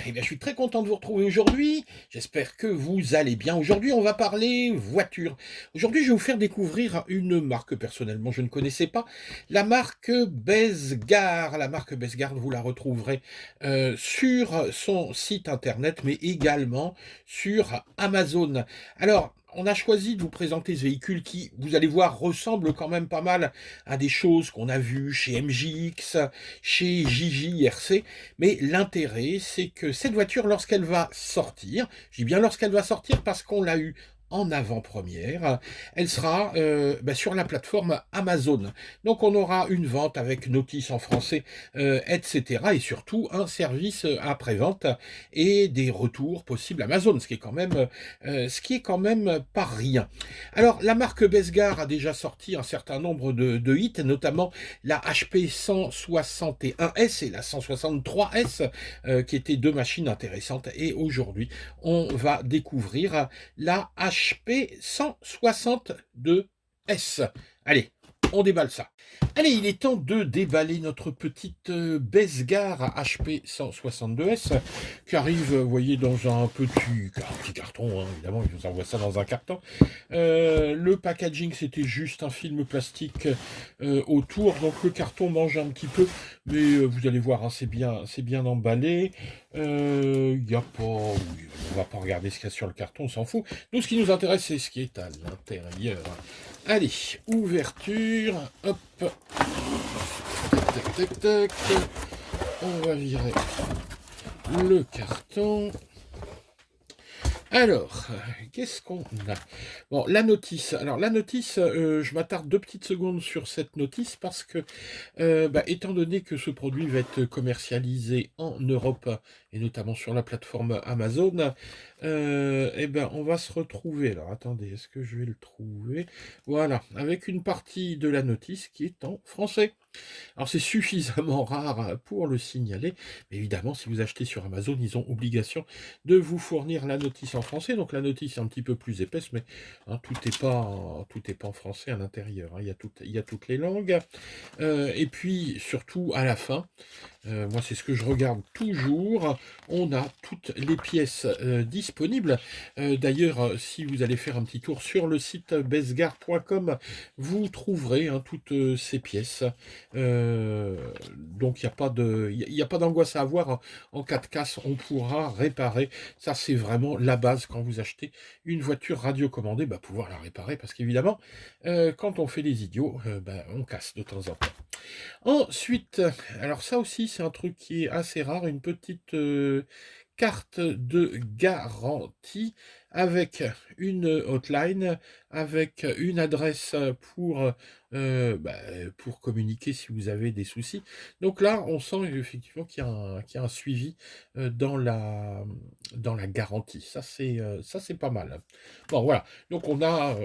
Eh bien, je suis très content de vous retrouver aujourd'hui. J'espère que vous allez bien. Aujourd'hui, on va parler voiture. Aujourd'hui, je vais vous faire découvrir une marque que personnellement je ne connaissais pas. La marque Besgar. La marque Besgar, vous la retrouverez sur son site internet, mais également sur Amazon. Alors, on a choisi de vous présenter ce véhicule qui, vous allez voir, ressemble quand même pas mal à des choses qu'on a vues chez MJX, chez JJRC. Mais l'intérêt, c'est que cette voiture, lorsqu'elle va sortir, je dis bien lorsqu'elle va sortir parce qu'on l'a eu en avant-première, elle sera sur la plateforme Amazon. Donc on aura une vente avec notice en français, etc. Et surtout un service après-vente et des retours possibles Amazon, ce qui est quand même pas rien. Alors la marque Besgar a déjà sorti un certain nombre de hits, notamment la HP 161S et la 163S, qui étaient deux machines intéressantes. Et aujourd'hui, on va découvrir la HP 162S. Allez, on déballe ça. Allez, il est temps de déballer notre petite Besgar HP 162S qui arrive, vous voyez, dans un petit carton, hein, évidemment, ils nous envoient ça dans un carton. Le packaging, c'était juste un film plastique autour, donc le carton mange un petit peu, mais vous allez voir, hein, c'est bien emballé. Y a pas, on va pas regarder ce qu'il y a sur le carton, on s'en fout. Nous, ce qui nous intéresse, c'est ce qui est à l'intérieur. Allez, ouverture, hop, tac, tac, tac, tac. On va virer le carton. Alors, qu'est-ce qu'on a? Bon, la notice. Alors, la notice, je m'attarde 2 petites secondes sur cette notice parce que, étant donné que ce produit va être commercialisé en Europe et notamment sur la plateforme Amazon, on va se retrouver. Alors, attendez, est-ce que je vais le trouver? Voilà, avec une partie de la notice qui est en français. Alors c'est suffisamment rare pour le signaler, mais évidemment si vous achetez sur Amazon, ils ont obligation de vous fournir la notice en français, donc la notice est un petit peu plus épaisse, mais hein, tout n'est pas en français à l'intérieur, hein, il y a toutes les langues, et puis surtout à la fin, moi c'est ce que je regarde toujours, on a toutes les pièces disponibles. D'ailleurs, si vous allez faire un petit tour sur le site besgar.com, vous trouverez hein, toutes ces pièces. Donc il n'y a pas d'angoisse à avoir, hein. En cas de casse, on pourra réparer. Ça c'est vraiment la base quand vous achetez une voiture radiocommandée, pouvoir la réparer, parce qu'évidemment, quand on fait les idiots, on casse de temps en temps. Ensuite, alors ça aussi c'est un truc qui est assez rare, une petite carte de garantie avec une hotline, avec une adresse pour communiquer si vous avez des soucis. Donc là, on sent effectivement qu'il y a un suivi dans la garantie. Ça c'est pas mal. Bon voilà, donc on a,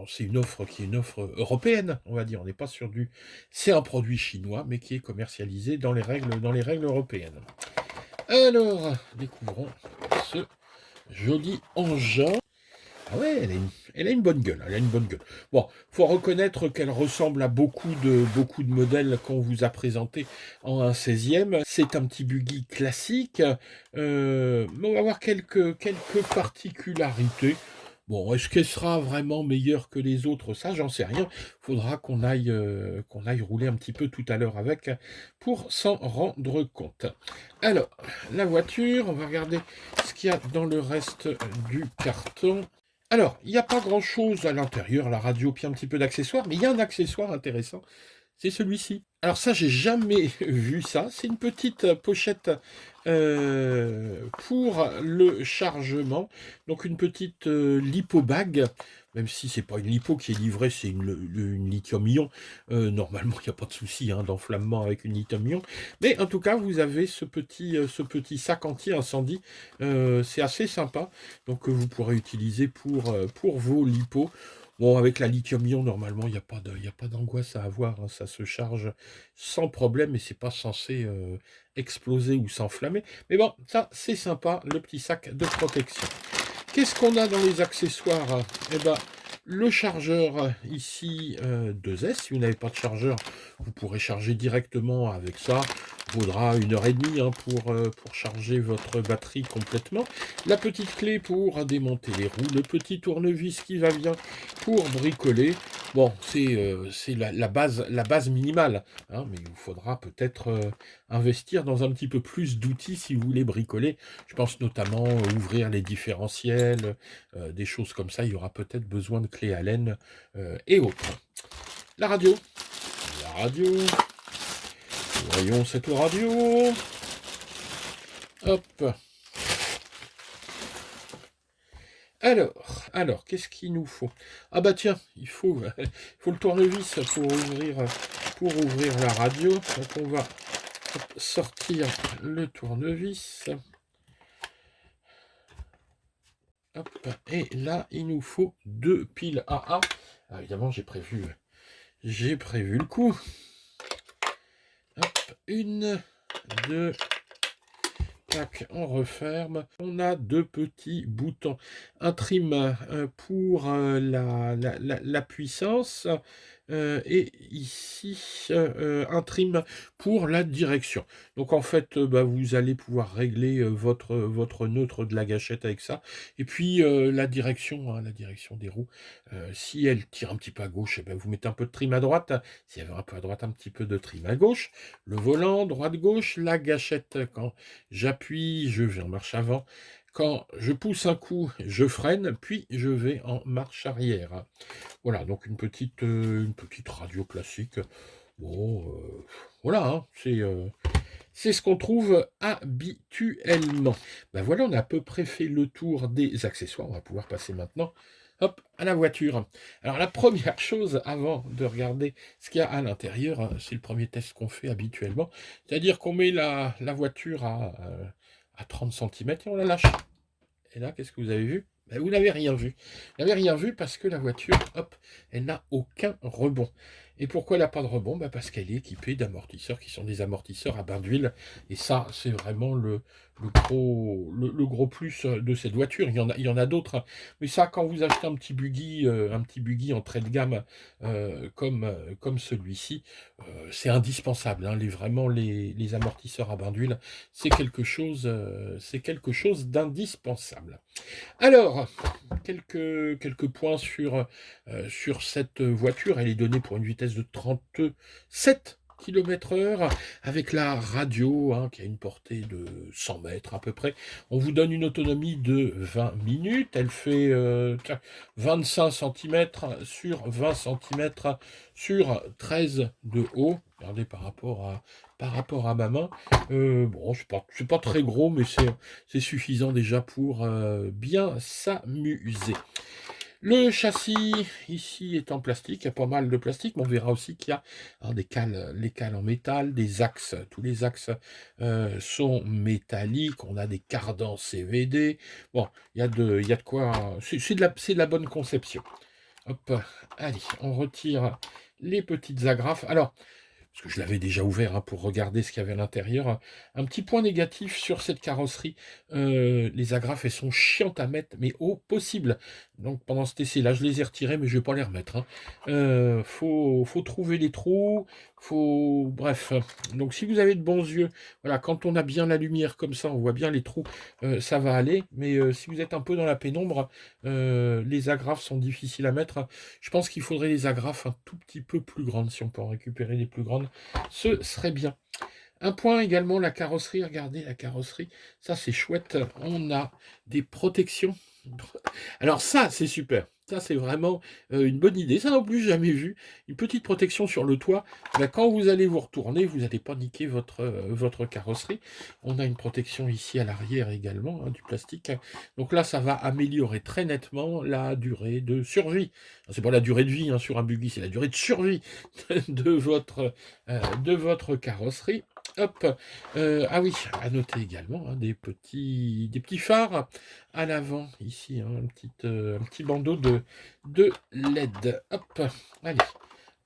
c'est une offre qui est une offre européenne, on va dire. On n'est pas sur du, c'est un produit chinois, mais qui est commercialisé dans les règles européennes. Alors, découvrons ce joli engin. Ah ouais, elle a une bonne gueule, elle a une bonne gueule. Bon, faut reconnaître qu'elle ressemble à beaucoup de modèles qu'on vous a présentés en un 16e. C'est un petit buggy classique, mais on va avoir quelques particularités. Bon, est-ce qu'elle sera vraiment meilleure que les autres? Ça, j'en sais rien. Faudra qu'on aille rouler un petit peu tout à l'heure avec pour s'en rendre compte. Alors, la voiture, on va regarder ce qu'il y a dans le reste du carton. Alors, il n'y a pas grand-chose à l'intérieur, la radio, puis un petit peu d'accessoires, mais il y a un accessoire intéressant, c'est celui-ci. Alors ça, j'ai jamais vu ça. C'est une petite pochette pour le chargement. Donc une petite lipo-bag, même si c'est pas une lipo qui est livrée, c'est une lithium-ion. Normalement, il n'y a pas de souci hein, d'enflammement avec une lithium-ion. Mais en tout cas, vous avez ce petit sac anti-incendie. C'est assez sympa. Donc vous pourrez utiliser pour vos lipos. Bon, avec la lithium-ion, normalement, il n'y a pas d'angoisse à avoir. Hein, ça se charge sans problème et c'est pas censé exploser ou s'enflammer. Mais bon, ça, c'est sympa, le petit sac de protection. Qu'est-ce qu'on a dans les accessoires? Eh ben, le chargeur ici 2S. Si vous n'avez pas de chargeur, vous pourrez charger directement avec ça. vaudra 1 heure et demie hein, pour charger votre batterie complètement. La petite clé pour démonter les roues, le petit tournevis qui va bien pour bricoler. Bon, c'est la base minimale, hein, mais il vous faudra peut-être investir dans un petit peu plus d'outils si vous voulez bricoler. Je pense notamment ouvrir les différentiels, des choses comme ça. Il y aura peut-être besoin de clés Allen et autres. La radio. La radio. Voyons cette radio. Hop. Alors, qu'est-ce qu'il nous faut? Ah bah tiens, il faut le tournevis pour ouvrir la radio. Donc on va sortir le tournevis. Hop, et là, il nous faut 2 piles AA. Ah, évidemment, j'ai prévu le coup. Hop, 1, 2, tac, on referme. On a 2 petits boutons. Un trim pour la puissance et ici un trim pour la direction. Donc en fait, vous allez pouvoir régler votre neutre de la gâchette avec ça. Et puis la direction des roues, si elle tire un petit peu à gauche, eh ben, vous mettez un peu de trim à droite. Si elle va un peu à droite, un petit peu de trim à gauche. Le volant, droite-gauche, la gâchette quand j'appuie, je vais en marche avant. Quand je pousse un coup, je freine, puis je vais en marche arrière. Voilà, donc une petite radio classique. Bon, voilà, hein, c'est ce qu'on trouve habituellement. Ben voilà, on a à peu près fait le tour des accessoires. On va pouvoir passer maintenant, hop, à la voiture. Alors la première chose, avant de regarder ce qu'il y a à l'intérieur, hein, c'est le premier test qu'on fait habituellement. C'est-à-dire qu'on met la voiture à 30 cm et on la lâche. Et là, qu'est-ce que vous avez vu? Ben, vous n'avez rien vu. Vous n'avez rien vu parce que la voiture, hop, elle n'a aucun rebond. Et pourquoi elle n'a pas de rebond? Ben parce qu'elle est équipée d'amortisseurs qui sont des amortisseurs à bain d'huile. Et ça, c'est vraiment le gros plus de cette voiture. Il y en a d'autres, hein. Mais ça, quand vous achetez un petit buggy entrée de gamme comme celui-ci, c'est indispensable, hein. Vraiment, les amortisseurs à bain d'huile, c'est quelque chose d'indispensable. Alors, quelques points sur cette voiture. Elle est donnée pour une vitesse de 37 km/h avec la radio hein, qui a une portée de 100 mètres à peu près. On vous donne une autonomie de 20 minutes. Elle fait 25 cm sur 20 cm sur 13 de haut. Regardez par rapport à ma main. Bon, c'est pas très gros, mais c'est suffisant déjà pour bien s'amuser. Le châssis, ici, est en plastique. Il y a pas mal de plastique, mais on verra aussi qu'il y a les cales en métal, des axes. Tous les axes sont métalliques. On a des cardans CVD. Bon, il y a de quoi... C'est de la bonne conception. Hop, allez, on retire les petites agrafes. Alors, parce que je l'avais déjà ouvert hein, pour regarder ce qu'il y avait à l'intérieur. Un petit point négatif sur cette carrosserie, les agrafes, elles sont chiantes à mettre, mais au possible. Donc pendant cet essai-là, je les ai retirées, mais je ne vais pas les remettre, hein. Faut trouver les trous, bref. Donc si vous avez de bons yeux, voilà, quand on a bien la lumière comme ça, on voit bien les trous, ça va aller. Mais si vous êtes un peu dans la pénombre, les agrafes sont difficiles à mettre. Je pense qu'il faudrait des agrafes un tout petit peu plus grandes. Si on peut en récupérer des plus grandes, ce serait bien. Un point également, la carrosserie. Regardez la carrosserie. Ça, c'est chouette. On a des protections. Alors ça, c'est super. Ça, c'est vraiment une bonne idée. Ça non plus, jamais vu. Une petite protection sur le toit. Ben, quand vous allez vous retourner, vous n'allez pas niquer votre carrosserie. On a une protection ici à l'arrière également, hein, du plastique. Donc là, ça va améliorer très nettement la durée de survie. C'est pas la durée de vie hein, sur un buggy, c'est la durée de survie de votre carrosserie. Hop, ah oui, à noter également hein, des petits phares à l'avant, ici, hein, un petit bandeau de LED. Hop, allez,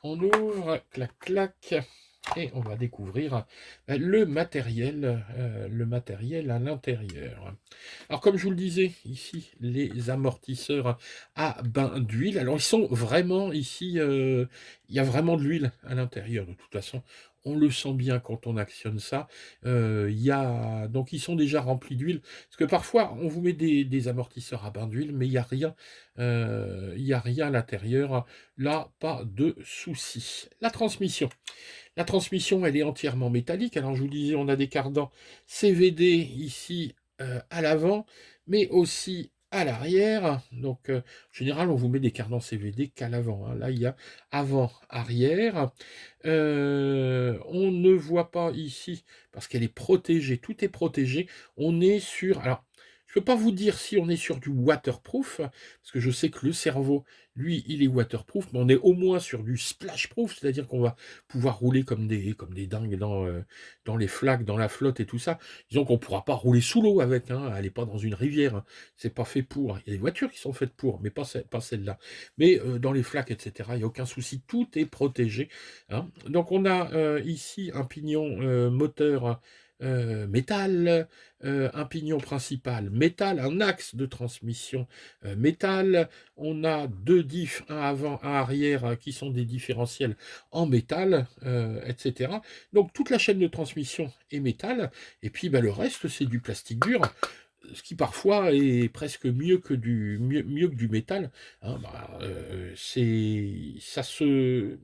on ouvre, clac, clac. et on va découvrir le matériel à l'intérieur. Alors comme je vous le disais, ici, les amortisseurs à bain d'huile. Alors ils sont vraiment ici, il y a vraiment de l'huile à l'intérieur de toute façon. On le sent bien quand on actionne ça. Donc ils sont déjà remplis d'huile. Parce que parfois, on vous met des amortisseurs à bain d'huile, mais il n'y a rien. Il n'y a rien à l'intérieur. Là, pas de souci. La transmission. La transmission, elle est entièrement métallique. Alors, je vous disais, on a des cardans CVD ici à l'avant, mais aussi à l'arrière. Donc, en général, on vous met des cardans CVD qu'à l'avant, hein. Là, il y a avant, arrière. On ne voit pas ici, parce qu'elle est protégée, tout est protégé. On est sur... Alors, je ne peux pas vous dire si on est sur du waterproof, parce que je sais que le cerveau, lui, il est waterproof, mais on est au moins sur du splashproof, c'est-à-dire qu'on va pouvoir rouler comme des dingues dans les flaques, dans la flotte et tout ça. Disons qu'on ne pourra pas rouler sous l'eau avec, hein, elle n'est pas dans une rivière, hein. C'est pas fait pour. Il y a des voitures qui sont faites pour, mais pas celle-là. Mais dans les flaques, etc., il n'y a aucun souci, tout est protégé, hein. Donc on a ici un pignon moteur métal, un pignon principal métal, un axe de transmission métal. On a deux diffs, un avant, un arrière, qui sont des différentiels en métal, etc. Donc toute la chaîne de transmission est métal, et puis bah, le reste c'est du plastique dur, ce qui parfois est presque mieux que du métal, hein. Ça se...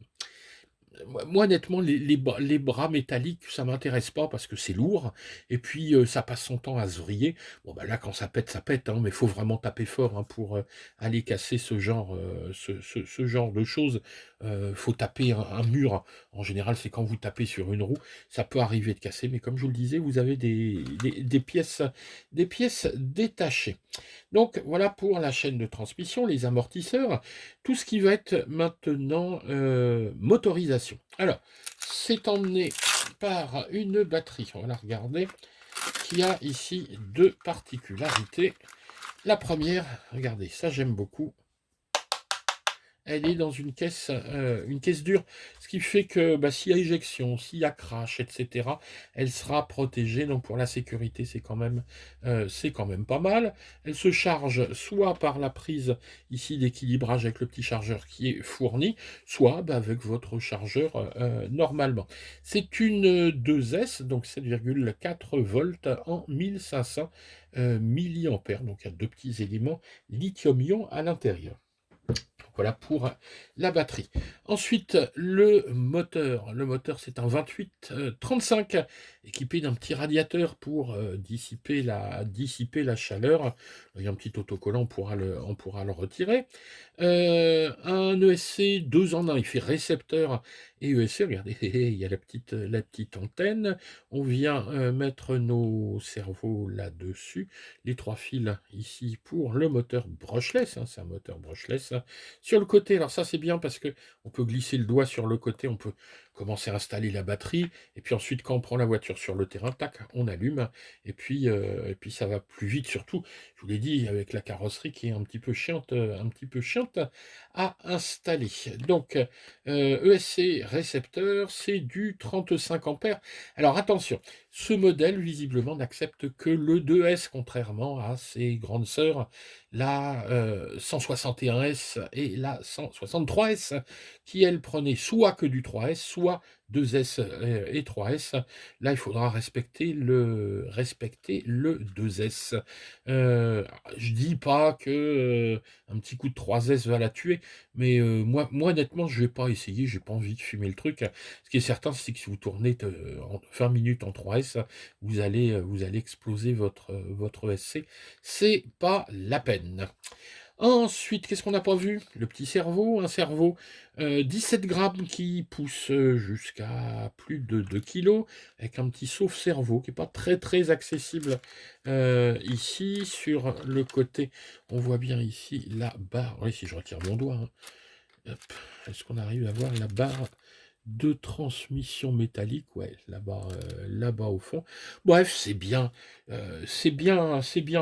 Moi, honnêtement, les bras métalliques, ça m'intéresse pas parce que c'est lourd, et puis ça passe son temps à se vriller. Bon, bah là, quand ça pète, hein, mais il faut vraiment taper fort, hein, pour aller casser ce genre de choses. Faut taper un mur. En général, c'est quand vous tapez sur une roue, ça peut arriver de casser, mais comme je vous le disais, vous avez des pièces détachées. Donc voilà pour la chaîne de transmission, les amortisseurs, tout ce qui va être maintenant motorisation. Alors, c'est emmené par une batterie, on va la regarder, qui a ici deux particularités. La première, regardez, ça j'aime beaucoup. Elle est dans une caisse dure, ce qui fait que bah, s'il y a éjection, s'il y a crash, etc., elle sera protégée. Donc pour la sécurité, c'est quand même pas mal. Elle se charge soit par la prise ici d'équilibrage avec le petit chargeur qui est fourni, soit bah, avec votre chargeur normalement. C'est une 2S, donc 7,4 volts en 1500 milliampères. Donc il y a deux petits éléments lithium-ion à l'intérieur. Voilà pour la batterie. Ensuite, le moteur. Le moteur, c'est un 2835 équipé d'un petit radiateur pour dissiper la chaleur. Il y a un petit autocollant, on pourra le retirer. Un ESC 2 en 1, il fait récepteur et ESC. Regardez, il y a la petite antenne. On vient mettre nos cerveaux là-dessus. Les trois fils ici pour le moteur brushless, hein, c'est un moteur brushless. Sur le côté, alors ça c'est bien parce que on peut glisser le doigt sur le côté, on peut commencer à installer la batterie, et puis ensuite quand on prend la voiture sur le terrain, tac, on allume, et puis ça va plus vite surtout, je vous l'ai dit, avec la carrosserie qui est un petit peu chiante à installer. Donc ESC récepteur, c'est du 35 ampères. Alors attention, ce modèle visiblement n'accepte que le 2S, contrairement à ses grandes sœurs, la 161S et la 163S, qui elles prenaient soit que du 3S, soit 2S et 3S. Là, il faudra respecter le 2S. Je dis pas que un petit coup de 3S va la tuer, mais moi honnêtement, je vais pas essayer, j'ai pas envie de fumer le truc. Ce qui est certain, c'est que si vous tournez en 20 minutes en 3S, vous allez exploser votre ESC. C'est pas la peine. Ensuite, qu'est-ce qu'on n'a pas vu? Le petit cerveau, un cerveau 17 grammes qui pousse jusqu'à plus de 2 kilos, avec un petit sauve-cerveau qui n'est pas très très accessible ici. Sur le côté, on voit bien ici la barre. Oui, si je retire mon doigt, hein. Est-ce qu'on arrive à voir la barre de transmission métallique? Ouais, là-bas au fond. Bref, c'est bien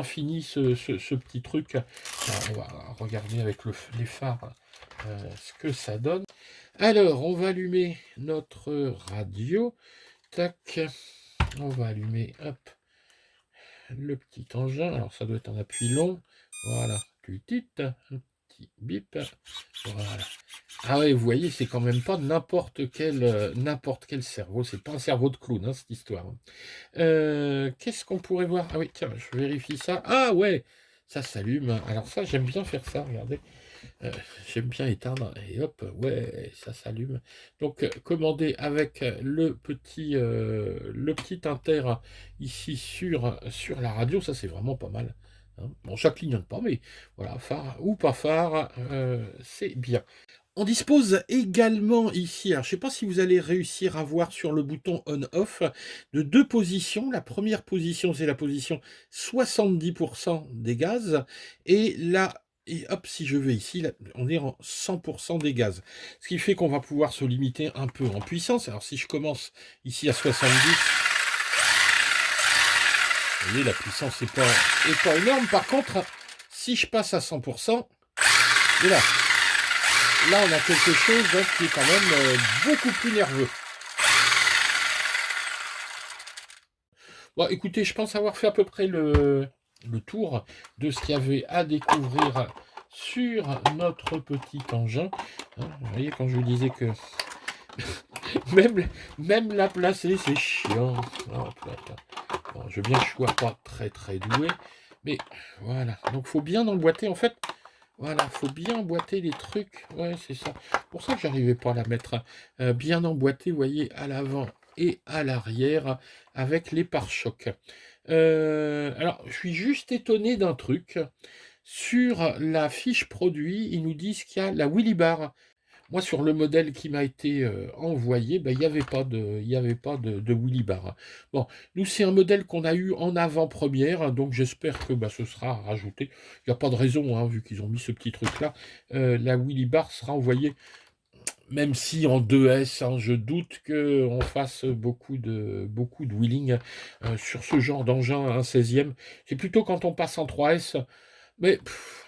fini ce petit truc. Alors, on va regarder avec les phares ce que ça donne. Alors, on va allumer notre radio. Tac. On va allumer, hop, le petit engin. Alors, ça doit être un appui long. Voilà. Un petit bip. Voilà. Ah ouais, vous voyez, c'est quand même pas n'importe quel cerveau. C'est pas un cerveau de clown, hein, cette histoire. Qu'est-ce qu'on pourrait voir? Ah oui, tiens, je vérifie ça. Ah ouais, ça s'allume. Alors ça, j'aime bien faire ça, regardez. Euh, J'aime bien éteindre et hop, ouais, ça s'allume. Donc, commander avec le petit inter ici sur la radio, ça c'est vraiment pas mal. Hein. Bon, ça clignote pas, mais voilà, phare ou pas phare, c'est bien. On dispose également ici, alors je ne sais pas si vous allez réussir à voir sur le bouton on-off, de deux positions. La première position, c'est la position 70% des gaz, et là, et hop, si je vais ici, là, on est en 100% des gaz. Ce qui fait qu'on va pouvoir se limiter un peu en puissance. Alors si je commence ici à 70, vous voyez, la puissance n'est pas énorme. Par contre, si je passe à 100%, et là, on a quelque chose qui est quand même beaucoup plus nerveux. Bon, écoutez, je pense avoir fait à peu près le tour de ce qu'il y avait à découvrir sur notre petit engin. Hein, vous voyez, quand je vous disais que même la placer, c'est chiant. Bon, je veux bien que je sois pas très doué, mais voilà. Donc, faut bien emboîter. En fait, voilà, faut bien emboîter les trucs. Ouais, c'est ça. Pour ça que j'arrivais pas à la mettre bien emboîtée, vous voyez, à l'avant et à l'arrière avec les pare-chocs. Alors, je suis juste étonné d'un truc. Sur la fiche produit, ils nous disent qu'il y a la Willy Bar. Moi, sur le modèle qui m'a été envoyé, ben, il n'y avait pas de Willy Bar. Bon, nous, c'est un modèle qu'on a eu en avant-première, donc j'espère que ce sera rajouté. Il n'y a pas de raison, hein, vu qu'ils ont mis ce petit truc-là. La Willy Bar sera envoyée, même si en 2S, hein, je doute qu'on fasse beaucoup de wheeling sur ce genre d'engin, un 16e. C'est plutôt quand on passe en 3S. Mais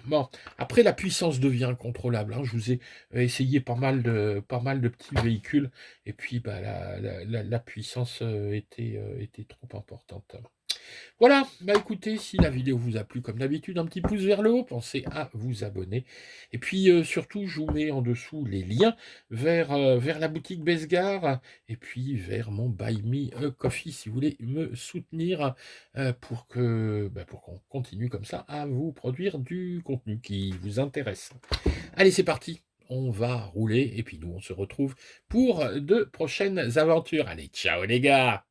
bon, après la puissance devient incontrôlable. Hein. Je vous ai essayé pas mal de petits véhicules, et puis la puissance était trop importante. Voilà, écoutez, si la vidéo vous a plu, comme d'habitude, un petit pouce vers le haut, pensez à vous abonner. Et puis surtout, je vous mets en dessous les liens vers la boutique Besgar, et puis vers mon Buy Me a Coffee, si vous voulez me soutenir pour qu'on continue comme ça à vous produire du contenu qui vous intéresse. Allez, c'est parti, on va rouler, et puis nous, on se retrouve pour de prochaines aventures. Allez, ciao les gars!